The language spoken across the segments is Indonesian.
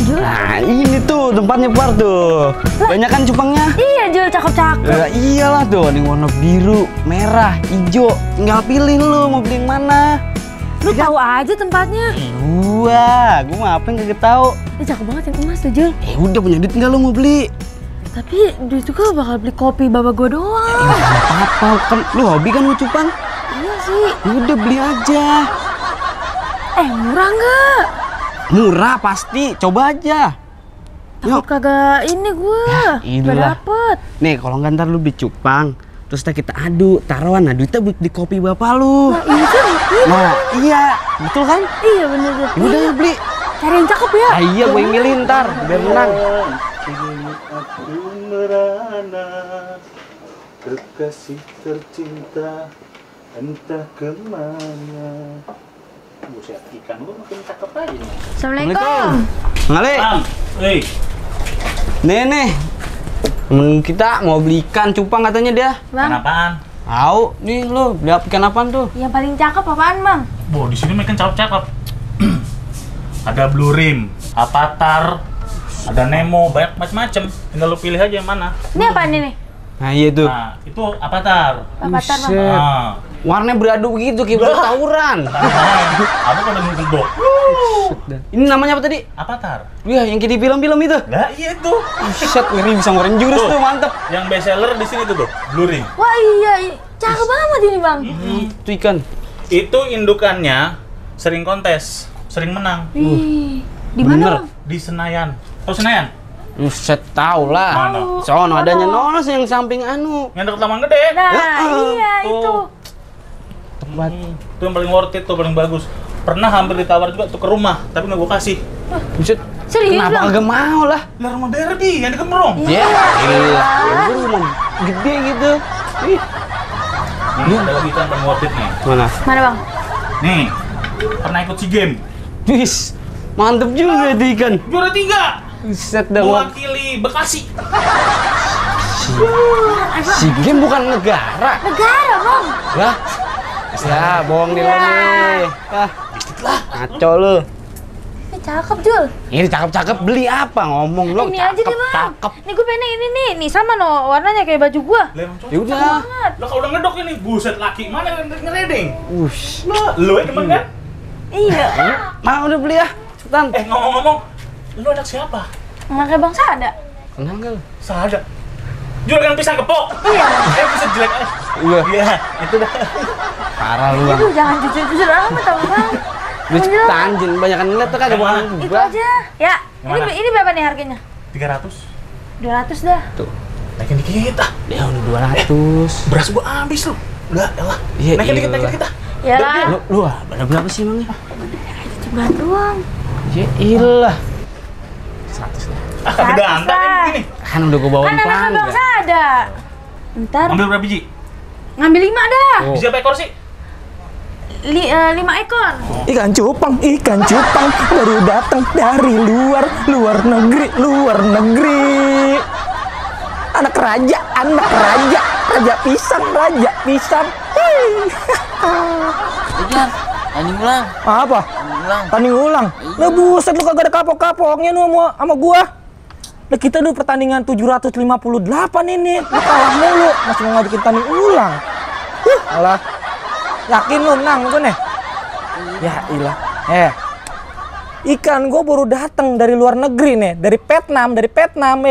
Nah, ini tuh tempatnya Par tuh. Banyak kan cupangnya? Iya, Jul, cakep-cakep. Iyalah tuh, nih warna biru, merah, hijau. Tinggal pilih lu mau beli yang mana. Lu tahu aja tempatnya. Gua mah apa yang kagak tahu. Ini cakep banget yang emas tuh, Jul. Udah punya duit enggak lu mau beli? Tapi duit juga bakal beli kopi baba gua doang. Apa kan lu hobi kan lu cupang? Iya sih. Udah beli aja. Murah nggak? Murah pasti, coba aja. Takut kagak ini gua. Nggak dapet. Nih kalau nggak ntar lu beli cupang, terus kita adu taruhan, nah duitnya buat di kopi bapak lu. Nah, iya kan? Nah, iya, betul kan? Iya bener. Udah beli. Cari yang cakep ya. Iya, gue yang milih ntar biar menang. Kini aku merana, kekasih tercinta entah kemana. Buset, ikan gue makin cakep aja nih. Assalamualaikum. Ngale. Hei. Nih. Temen kita mau beli ikan cupang katanya dia. Bang. Apaan? Tahu, nih lu beli ikan apaan tuh? Yang paling cakep apaan, Bang? Di sini makan cakep-cakep. Ada blue rim, avatar, ada Nemo, banyak macam-macam. Tinggal lu pilih aja yang mana. Ini apaan ini? Nah, iya tuh. Nah, itu avatar. Avatar, Bang. Buset. Nah, Warnanya beradu begitu kayak baru tawuran. apa pada ngedok? Ini namanya apa tadi? Avatar. Wah, yang kayak di film-film itu. Lah, iya itu. Buset, ngeri bisa ngeluarin jurus tuh, mantep. Yang best seller di sini tuh, blue rim. Wah iya, cakep banget ini, Bang. Itu ikan. Itu indukannya sering kontes, sering menang. Wih, di Bener. mana, Bang? Di Senayan. Tahu Senayan? Buset, tau lah. Mana? Sono adanya nonos yang samping anu. Yang dekat Taman Gede. Nah, Heeh. iya Tuh. itu. Tempat. Itu yang paling worth it tuh, paling bagus. Pernah hampir ditawar juga tuh ke rumah, tapi nggak gue kasih. Buset. Serius, Kenapa Bang? kagak mau lah? Lah rumah Derby yang di Gembrong. Ya, iya. Itu rumah gede gitu. Ih. Nih, ada lagi kan paling worth it nih. Mana? Mana, Bang? Nih, pernah ikut SEA Games. Wis. Mantep juga itu ikan. Juara 3. Buset dah. Mewakili Bekasi. Si game bukan negara. Negara, Bang. Lah. Ya, bohong di lo nih. Ah, Dikit lah. ngaco lu. Ini cakep, Jul. Ini cakep-cakep beli apa ngomong lo? Ini aja deh, Bang. Cakep. Nih gue pengen ini nih. Nih sama no, warnanya kayak baju gua. Lah emang cocok. Ya udah. Banget. Lah kalau udah ngedok ini, buset laki mana yang ngereding? Wush. Lah, lu yang demen kan? Iya. Mau udah beli ya. Cepetan. Ngomong-ngomong, lu anak siapa? Makanya Bang Sada. Kenal gak lu? Sada. Juragan pisang kepok. Iya. Bisa jelek aja. Iya. Iya, itu dah. Parah lu bang. Aduh, jangan jujur-jujur amat tau, Bang. Lu cepetan, jangan banyak ngeliat tuh kagak Yang mana? bohong Itu gua. aja. Ya, Yang mana? ini berapa nih harganya? 300. 200 dah. Tuh. Naikin dikit ah. Ya udah 200. Beras gua habis lu. Enggak, elah. Iya, Naikin dikit, iyalah. naikin dikit ah. Ya lah. Lu ada berapa sih emangnya? Coba doang. Ya iyalah. 100 lah. Ah, beda anta lah. ini. Kan udah gua bawain Kan anaknya Bang pelanggan. Sada. Ntar Ambil berapa biji? ngambil 5 dah. Oh. Biji apa ekor sih? 5 ekor. Ikan cupang baru datang dari luar negeri. Anak raja, raja pisang. Hei. Jangan, tanding ulang. Apa? Tanding ulang. Lah buset lu kagak ada kapok-kapoknya lu sama gua. Lah kita dulu pertandingan 758 ini. Lu kalah mulu, masih mau ngajakin tanding ulang. Alah. Yakin lu menang kan ya? Ya ilah. Ikan gua baru datang dari luar negeri nih, dari Vietnam Dari Vietnam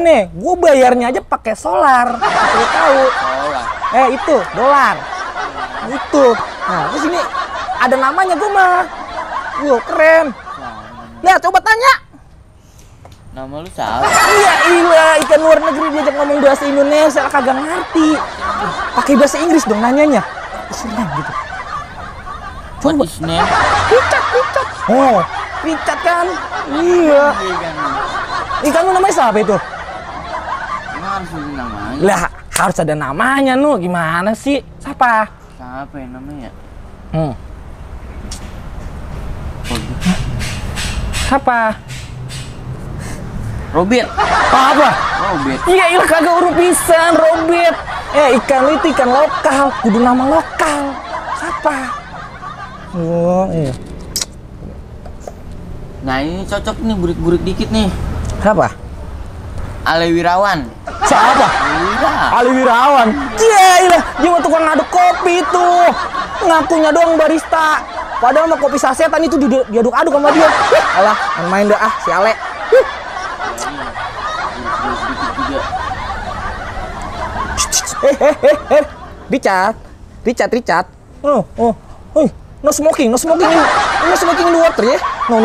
nih, gue bayarnya aja pakai solar. Lu tahu? Itu dolar. Itu. Nah, terus ini ada namanya gue mah. Keren. Lihat, coba tanya. Nama lu siapa? Iya, ilah, ikan luar negeri diajak ngomong bahasa Indonesia kagak ngerti. Pakai bahasa Inggris dong nanyanya. Senang gitu. What is name? Picat. Oh, picat kan? Iya. Ikan lu namanya siapa itu? Emang harus ada namanya? Lah, harus ada namanya, Nu. Gimana sih? Siapa? Siapa yang namanya? Apa? Robit. Apa? Robit. Iya, ilah kagak urut pisan, Robert. Ikan lu itu ikan lokal, kudu nama lokal. Siapa? Oh, iya. Nah ini cocok nih, burik-burik dikit nih. Siapa? Ale Wirawan. Siapa? Wira. Ali Wirawan. Iyalah, dia mah tukang ngaduk kopi itu. Ngakunya doang barista. Padahal mah kopi sasetan itu diaduk-aduk sama dia. Alah, main dah si Ale. Richard. No smoking in the water ya. No.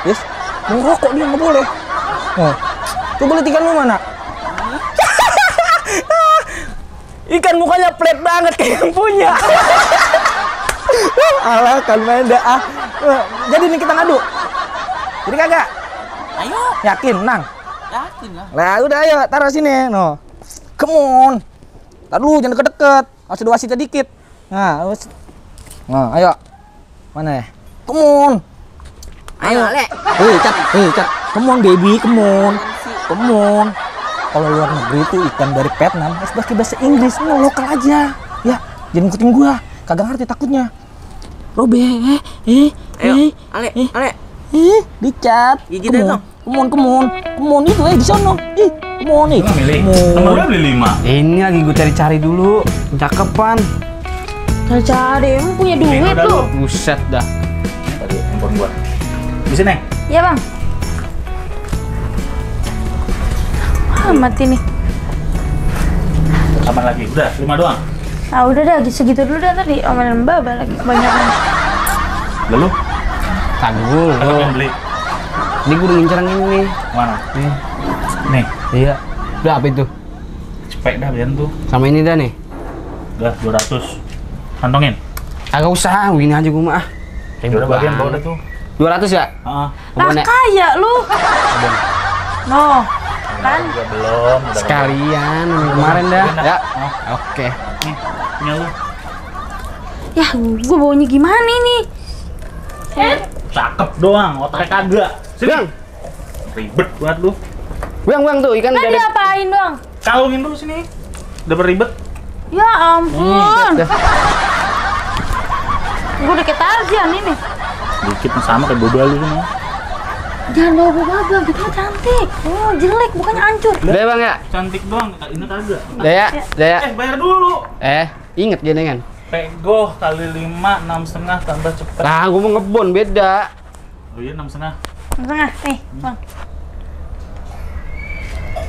Yes. Ngerokok dia nggak boleh. Coba lihat ikan lu mana? Ikan mukanya flat banget kayak yang punya. Alah, kan main dah. Jadi nih kita ngadu. Jadi kagak? Ayo. Yakin, Nang? Yakin lah. Lah udah ayo taruh sini, no. Come on. Taruh dulu, jangan deket-deket. Harus wasit sedikit. Nah, ayo. Mana ya? Come on. Ayo, Ale. Cat. Come on, baby, come on. Kalau luar negeri itu ikan dari Vietnam harus pakai bahasa Inggris, no, lokal aja. Ya, jangan ikutin gua. Kagak ngerti takutnya. Robe, Ayo, Ale. dicat. Gigit aja dong. Come on, itu di sono. Come on nih. Lu milih. Sama gue beli 5. Ini lagi gue cari-cari dulu. Cakepan. Cari, emang punya Ini duit udah lu. Buset dah. Ini tadi handphone gua. Di sini. Iya bang. Amat ini. Kapan lagi? Udah, 5 doang. Ah udah dah, segitu dulu dah tadi. Omelan Mbak lagi kebanyakan. Lalu? Tagul. Kalau yang beli Ini gue udah ngincer yang ini nih. mana? Nih, Iya. Udah apa itu? cepet dah biar tuh. Sama ini dah nih. Udah 200. Kantongin. Agak usah, gini aja gue mah. Ya udah bagian bawah udah tuh. 200 ya? Heeh. Lah Nek. kaya lu. No. Kan? Juga belum. Udah Sekalian yang kemarin dah. Ya. Oh, Oke. nih, punya lu. Ya, gua baunya gimana ini? Cakep doang, otaknya kagak. Sini. Bang. Ribet banget lu. Bang tuh ikan Tadi ada. apain doang? Kalungin dulu sini. Udah beribet. Ya ampun. Dah. Gua udah kayak Tarzan ini. Dikit sama kayak boba lu semua. Jangan bawa bawa gitu mah cantik. Oh, jelek bukannya hancur. Udah ya bang ya? Cantik doang, ini kagak. Udah ya? Bayar dulu. Inget jenengan. Pego kali 5, 6,5 tambah cepet. Lah, gue mau ngebon beda. Oh iya 6,5. Tengah, nih, bang.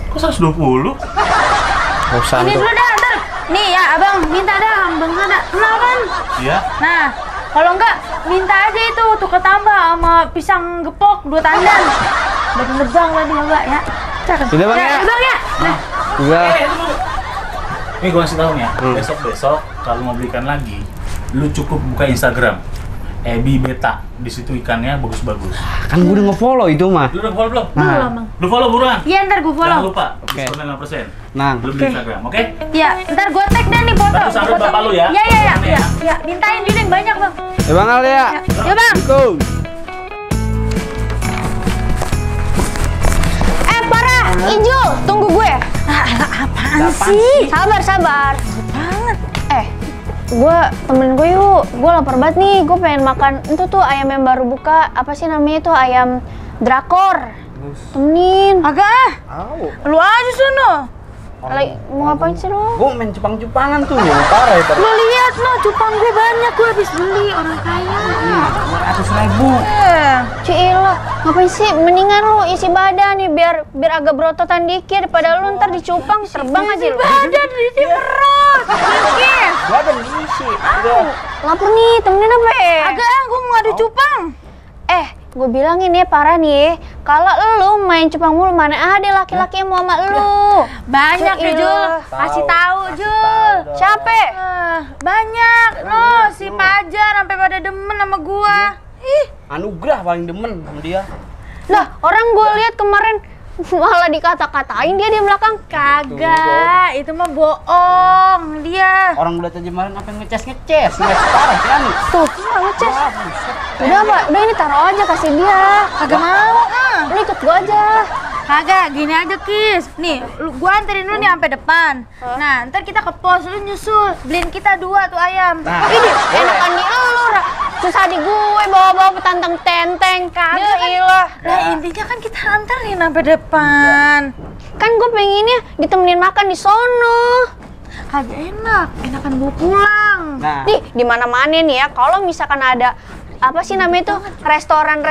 Kok 120? Gak usah Ini tuh. dulu dah, ntar. Nih ya, abang minta dah, abang ada. Kenal kan? Iya. Nah, kalau enggak minta aja itu tukar tambah sama pisang gepok 2 tandan. Udah nebang tadi enggak ya? Cakep. Udah, Bang, ya? Bang ya. Nah, Udah. Tunggu. Nih gua kasih tau nih ya, besok kalau mau belikan lagi, lu cukup buka Instagram. Ebi Beta, di situ ikannya bagus-bagus. Kan gue udah nge-follow itu mah. Lu udah follow belum? belum, Bang. Lu follow buruan. Iya, ntar gua follow. Jangan lupa, Oke. diskon 5%. Nang. Belum di Instagram, oke? Iya, ntar gua tag deh nih foto. Ntar gua sampein bapak lu ya. Iya. Mintain juga yang banyak, Bang. Ya bang Al ya. Ya, Bang. Go. Parah, Ijo, tunggu gue. Apaan sih? Sabar. Banget. Gue temen gue yuk. Gue lapar banget nih. Gue pengen makan itu tuh ayam yang baru buka. Apa sih namanya tuh ayam drakor. Temenin. Agak lu aja sono. Lagi mau ngapain sih lu? Gue main cupang-cupangan tuh. Parah ya. Lu lihat no, cupang gue banyak, gue habis beli orang kaya. 200.000. Cilah, ngapain sih? Mendingan lu isi badan nih biar agak berototan dikit daripada lu ntar dicupang terbang aja lu. Badan di perut. Dikit. Badan diisi. Lapar nih, temenin apa ya? Agak, gue mau ngadu cupang. Gue bilangin ya parah nih, kalau lu main cupang mulu mana ada laki-laki yang mau sama lu. Banyak deh, Jul. Kasih tahu, Jul. Capek. Banyak. No, si Pajar sampai pada demen sama gua. Ih, Anugerah paling demen sama dia. Lah, orang gue lihat kemarin malah dikata-katain dia di belakang. kagak. Itu mah bohong dia. Orang udah terjemahan apa yang ngeces. Nggak parah kan? Tuh, nggak ngeces. Udah Pak, udah ini taruh aja kasih dia. Kagak mau ah. Lu ikut gua aja. Kagak, gini aja Kis. Nih, gua anterin lu nih sampai depan. Nah, ntar kita ke pos, lu nyusul. Beliin kita 2 tuh ayam. Ini enakan di lu, susah di gue bawa-bawa petantang tenteng. Kagak Ya kan. ilah. Nah, intinya kan kita anterin sampai depan. Kan gue pengennya ditemenin makan di sono. Kagak enak, enakan gua pulang. Nah, Nih, di mana-mana nih ya, kalau misalkan ada apa sih namanya itu restoran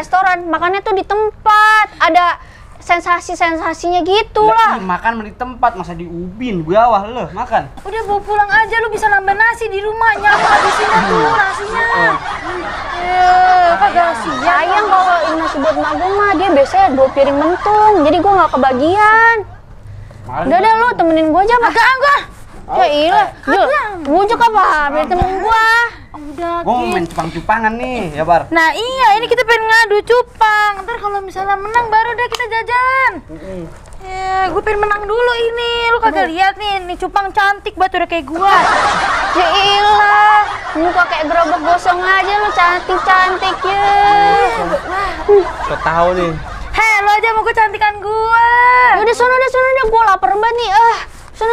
makannya tuh di tempat, ada sensasi-sensasinya gitu lah. makan di tempat masa di ubin bawah lo makan. Udah bawa pulang aja, lu bisa nambah nasi di rumah. Nyampe habisin tuh nasinya. Kagak siap. Sayang kalau ini nasi buat mak gue mah, dia biasanya 2 piring mentung, jadi gue nggak kebagian. Udah deh lu temenin gue aja, Pak. Kagak. Ya iya, Jul, bujuk apa? Biar temen gue. Udah, Gua mau Kis. main cupang-cupangan nih, ya Bar. Nah iya, ini kita pengen ngadu cupang. Ntar kalau misalnya menang baru deh kita jajan. Ya, gue pengen menang dulu ini. Lu kagak lihat nih, nih cupang cantik banget udah kayak gua. Ya ilah, muka kayak gerobak gosong aja lu cantik-cantik ya. So tahu nih. Heh, lu aja mau kecantikan gua. Udah sono deh, gue lapar banget nih. Sono.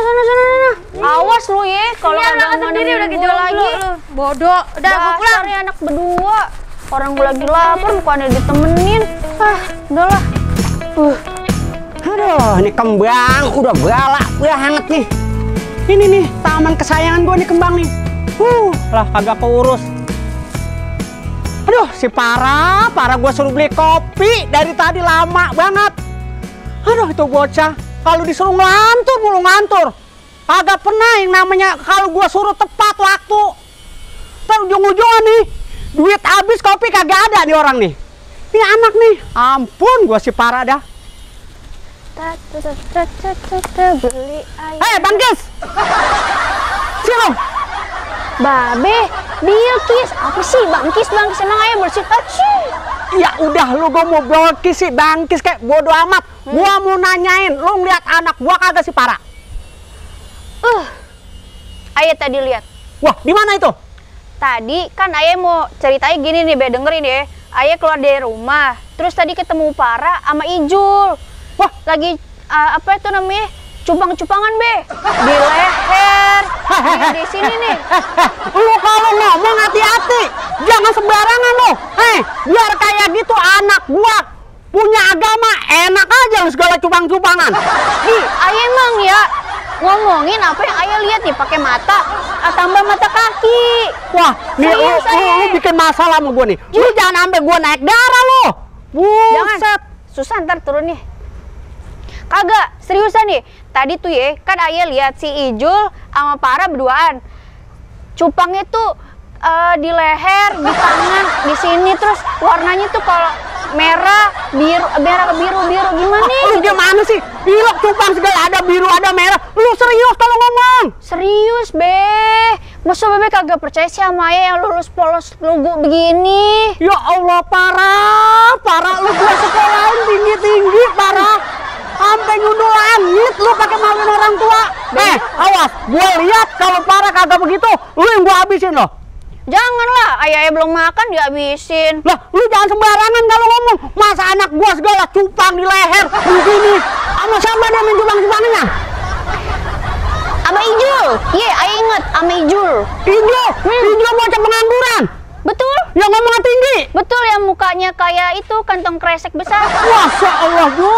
Awas lu ya, kalau Ini anak kagak mau sendiri nemenin udah gue gejolak lagi. lu. Bodoh. Udah, gua pulang. Dasar ya anak berdua. Orang gue lagi lapar, bukannya ditemenin. Udahlah. Aduh, ini kembang udah galak banget nih. Ini nih taman kesayangan gua nih kembang nih. Lah kagak keurus. Aduh, si parah gua suruh beli kopi dari tadi lama banget. Aduh, itu bocah kalau disuruh ngelantur mulu ngantur. Kagak pernah yang namanya kalau gua suruh tepat waktu. Ntar ujung-ujungnya nih duit habis kopi kagak ada nih orang nih. Ini anak nih, ampun gua si parah dah. Beli ayam. Hei, Bang Kis! Sini! Babe, Bilkis. Apa sih Bangkis? Emang ayam bersih aci. Ya udah lu gua mau Bilkis sih, Bangkis kayak bodo amat. Gua mau nanyain, lu ngeliat anak gua kagak sih parah? Ayah tadi lihat. Wah, di mana itu? Tadi kan ayah mau ceritanya gini nih, Be, dengerin ya. Ayah keluar dari rumah, terus tadi ketemu Para sama Ijul. Wah, Lagi apa itu namanya? Cupang-cupangan, Be. Di leher. Di sini nih. lu kalau ngomong hati-hati, jangan sembarangan lu. Biar kayak gitu anak gua punya agama, enak aja lu segala cupang-cupangan. Ayah emang ya ngomongin apa yang ayah lihat nih pakai mata, tambah mata kaki. Wah, nih Serius, lu bikin masalah sama gua nih. Lu jangan sampai gua naik darah lu. Jangan. Buset. Susah ntar turun nih. Kagak, seriusan nih. Tadi tuh ya, kan ayah lihat si Ijul sama Para berduaan. Cupangnya tuh di leher, di tangan, di sini, terus warnanya tuh kalau merah ke biru gimana nih? Lu gimana sih? Pilok cupang segala ada biru ada merah. Lu serius kalau ngomong? Serius, Be. Masa Bebe kagak percaya sih sama ayah yang lulus polos lugu begini? Ya Allah, parah lu gua sekolahin tinggi parah. Sampai nyundul langit lu pakai maluin orang tua. Awas, gua lihat kalau Parah kagak begitu, lu yang gua habisin loh. Janganlah, ayah belum makan dihabisin. Lah, lu jangan sembarangan kalau ngomong. Masa anak gua segala cupang di leher begini. Sama siapa dia main cupang-cupangannya? Sama Ijul. Iya, ayah inget sama Ijul. Ijul bocah pengangguran. Betul? Yang ngomongnya tinggi. Betul, yang mukanya kayak itu kantong kresek besar. Masya Allah, Jo.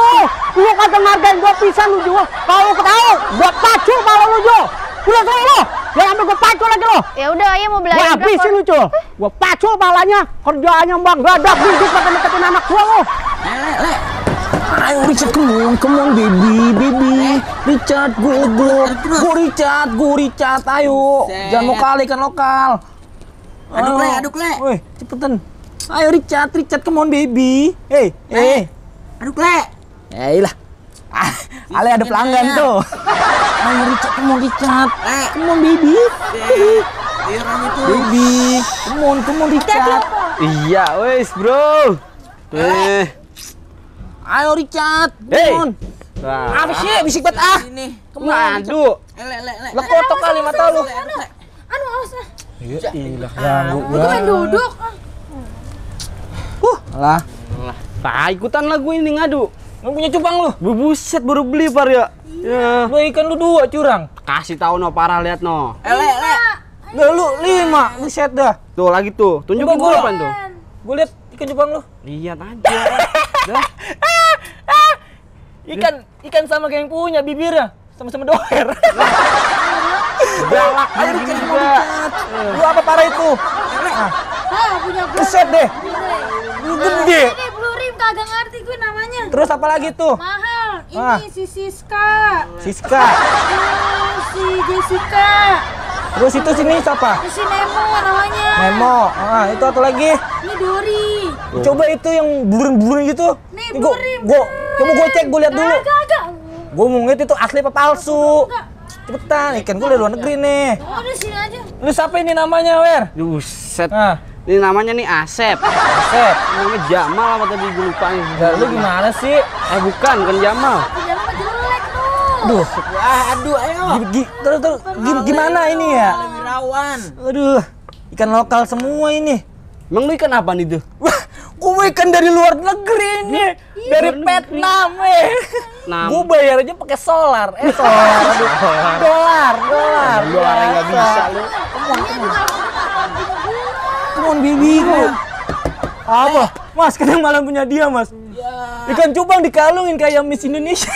Lu kata ngargain gua pisan lu, Jo. Kalau ketahu, gua pacul kalau lu, Jo. Udah sana lu. Jangan sampai gua pacul lagi lu. Ya udah, ayah mau belajar. Gua habisin lu, Jo. Gua pacul palanya. Kerjaannya Bang Gadak hidup pakai deketin anak gua lu. Le. Ayo Richard, come on baby. Richard, go Richard, ayo. Jangan lokal. Aduk le. Woi, cepetan. Ayo Richard, come on baby. Aduk le. Ya iyalah. Ale ada pelanggan tuh. Ayo Richard, come on baby. Biaran itu. Baby, come on Richard. Iya, wes, Bro. Ayo Richard, Hey. come on. Apa sih bisik banget ah? Ini. Ngadu. Le. Lah kotok kali mata lu. Aduh, awas. Iya, ilah Gue pengen duduk. Lah, Nah, ikutan lah gue ini ngadu. lu punya cupang lu? Buset, baru beli Par ya. Ya. Lu ikan lu 2 curang. Kasih tahu no Parah, lihat no. Le, le. Dah lu 5, buset dah. Tuh lagi tuh, tunjukin Coba gue gua. apa tuh. Gue lihat ikan cupang lu. Lihat aja. Dah. Ikan sama kayak yang punya bibirnya. Sama-sama doer. Galak gini juga. Lu apa Parah itu? Nah, Punya gue. buset deh. Lu gede. Ini Blue Rim kagak ngerti gue namanya. Terus apa lagi tuh? Mahal. Ini Ah. si Siska. Siska. Si Jessica. Terus itu sini siapa? Si Nemo namanya. Nemo. Ah, itu atau lagi? Ini Dori. Coba itu yang burin-burin gitu. Nih, Ini gua, burin. gua, coba gue cek, gue lihat dulu. Kagak. Gue mau ngeliat itu asli apa palsu. Cepetan, ikan gue dari luar negeri nih. Udah sini aja. Lu siapa ini namanya, Wer? Buset. Nah, Ini namanya nih Asep. Asep. Ini namanya Jamal apa tadi gue lupa nih. Ya, lu gimana sih? Bukan Jamal. Jangan mah jelek tuh. Aduh, Wah, aduh, ayo. terus gimana ini ya? Wirawan. Aduh, ikan lokal semua ini. Emang lu ikan apa nih tuh? Wah, gue ikan dari luar negeri ini. Dari Vietnam, Nam. Gue bayar aja pakai solar. Solar. Aduh. Dolar. Dolar nggak bisa lu. Come on, baby. Apa? Mas, kadang malam punya dia, Mas. Ikan cupang dikalungin kayak Miss Indonesia.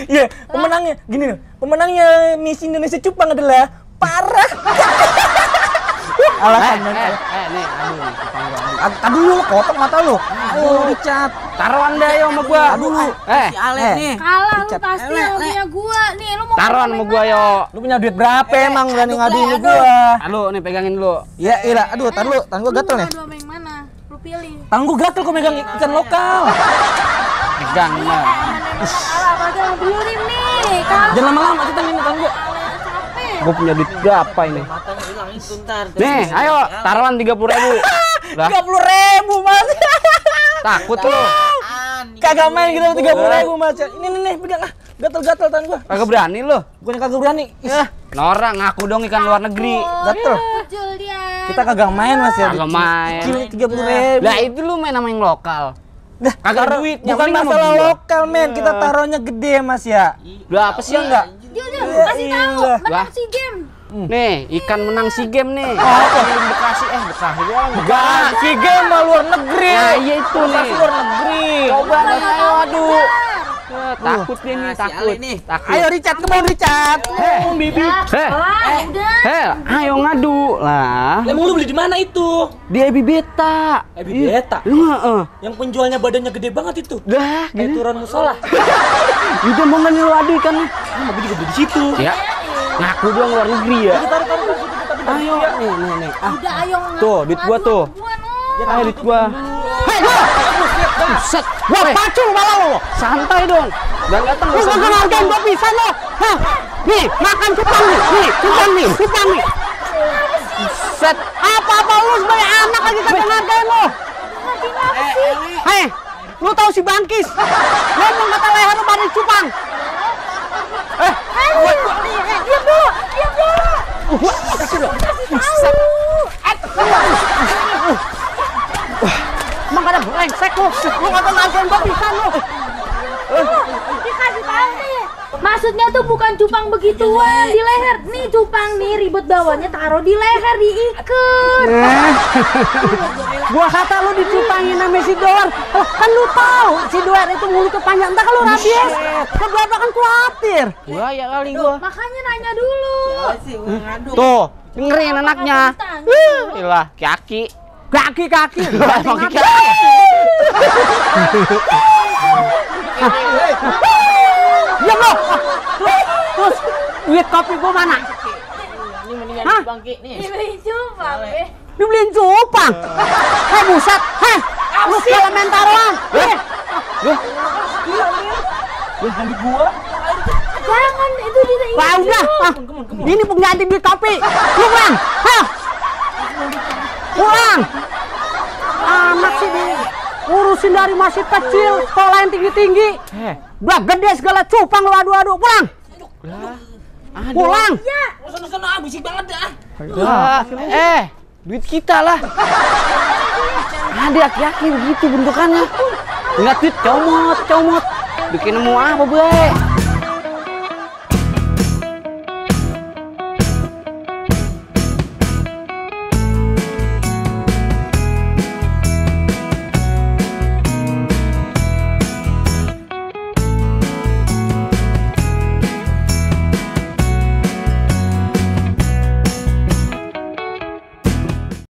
Iya, pemenangnya gini nih. Pemenangnya Miss Indonesia cupang adalah Parah. Alasannya. Nih, aduh nih, cupang gua. Aduh lu kotok mata lu. Aduh, Richard. Taruhan deh yo sama gua. Aduh lu. Si Ale nih. Kalah lu Dicat. pasti Le, lu le. punya gua. Nih lu mau Taruhan sama gua yo. Lu punya duit berapa emang berani aduh, ngaduin aduh. gua? Aduh, nih pegangin dulu. Iya, iya. Aduh, tar lu. Tangan gua gatel nih. Dua yang mana? Lu pilih. Tangan gua gatel kok megang ikan lokal. Pegang nah. Kalah apalagi sama Blue Rim nih. Kalah. Jangan lama-lama kita nih tangan gua. Capek. Gua punya duit berapa ini? Matanya hilang itu ntar. Nih, ayo taruhan 30.000. Lah, 30.000, Mas. takut lu. Kagak main gitu 30.000, Mas. Ini nih, pegang ah. Gatel-gatel tangan gua. Kagak berani lu. Bukannya kagak berani. Ya, norak ngaku dong ikan luar negeri. Gatel. Muncul dia. Kita kagak main, Mas ya. Kagak main. Kilo 30.000. Lah itu lu main sama yang lokal. Dah, Kagak duit, yang bukan penting sama masalah gua. lokal, men. Kita taruhnya gede, Mas ya. Lah apa sih enggak? Dia Ya kasih tahu. iyalah. Menang si game. Nih, ikan menang SEA Games nih. Apa? Di Bekasi Bekasi doang. Enggak, si game mah luar negeri. Nah, iya itu nih. Luar negeri. Coba nih, ayo aduh. Bentar. Takut dia nih, si takut. Ale nih. Takut. Ayo Richard, kemana Richard? Bibi. Udah. Ayo ngadu lah. Emang lu beli di mana itu? Di Ebi Beta. Ebi Beta. Lu heeh. Yang penjualnya badannya gede banget itu. Dah, Kayak gitu. turun musola. Udah mau nggak nih lu adu ikan nih? Ini mau juga beli di situ. Ya. Ngaku doang luar negeri ya. Taruh. Ayo, nih. Ah, Udah ayo Tuh, duit gua tuh. ayo duit gua. Hei, gua. Buset, gua pacul malah lo. Santai dong. Dan datang lu gak ngargain gua pisan lo. Hah. Nih, makan cupang nih. Cupang nih. Buset, apa-apa lu sebagai anak lagi kagak ngargain lo. Hei, lu tahu si Bangkis? Ngomong kata leher lu pada cupang. Diam dulu. Emang ada brengsek lu. Lu kagak ngargain gua pisan lo. Dikasih tahu nih. Maksudnya tuh bukan cupang begituan di leher. Nih cupang nih ribet bawahnya taruh di leher diikat. Gua kata lu dicupangin sama si Doar. Kan lu tahu si Doar itu mulutnya panjang. Entah kalau rabies. Keberapa kan khawatir. Gua ya kali gua. Makanya nanya dulu. Tuh, dengerin anaknya. Ilah, kaki. Kaki. Emang kaki. Diam lo. Terus duit kopi gua mana? Ini mendingan Hah? bangkit nih. Dibeli cupang. Dibeliin cupang. Hei buset. Hei, lu segala main taruhan. Hei. Jangan itu tidak ingin. Wah udah. Ini pengganti beli kopi. Lu pulang. Hah? Pulang. Anak sih dia. Urusin dari masih kecil, sekolah yang tinggi-tinggi. Udah gede segala cupang lu adu-adu. Pulang. Pulang. Sana berisik banget dah. Duit kita lah. Ada aki-aki begitu bentukannya. Ingat Dit, comot. Bikin nemu apa, Bre?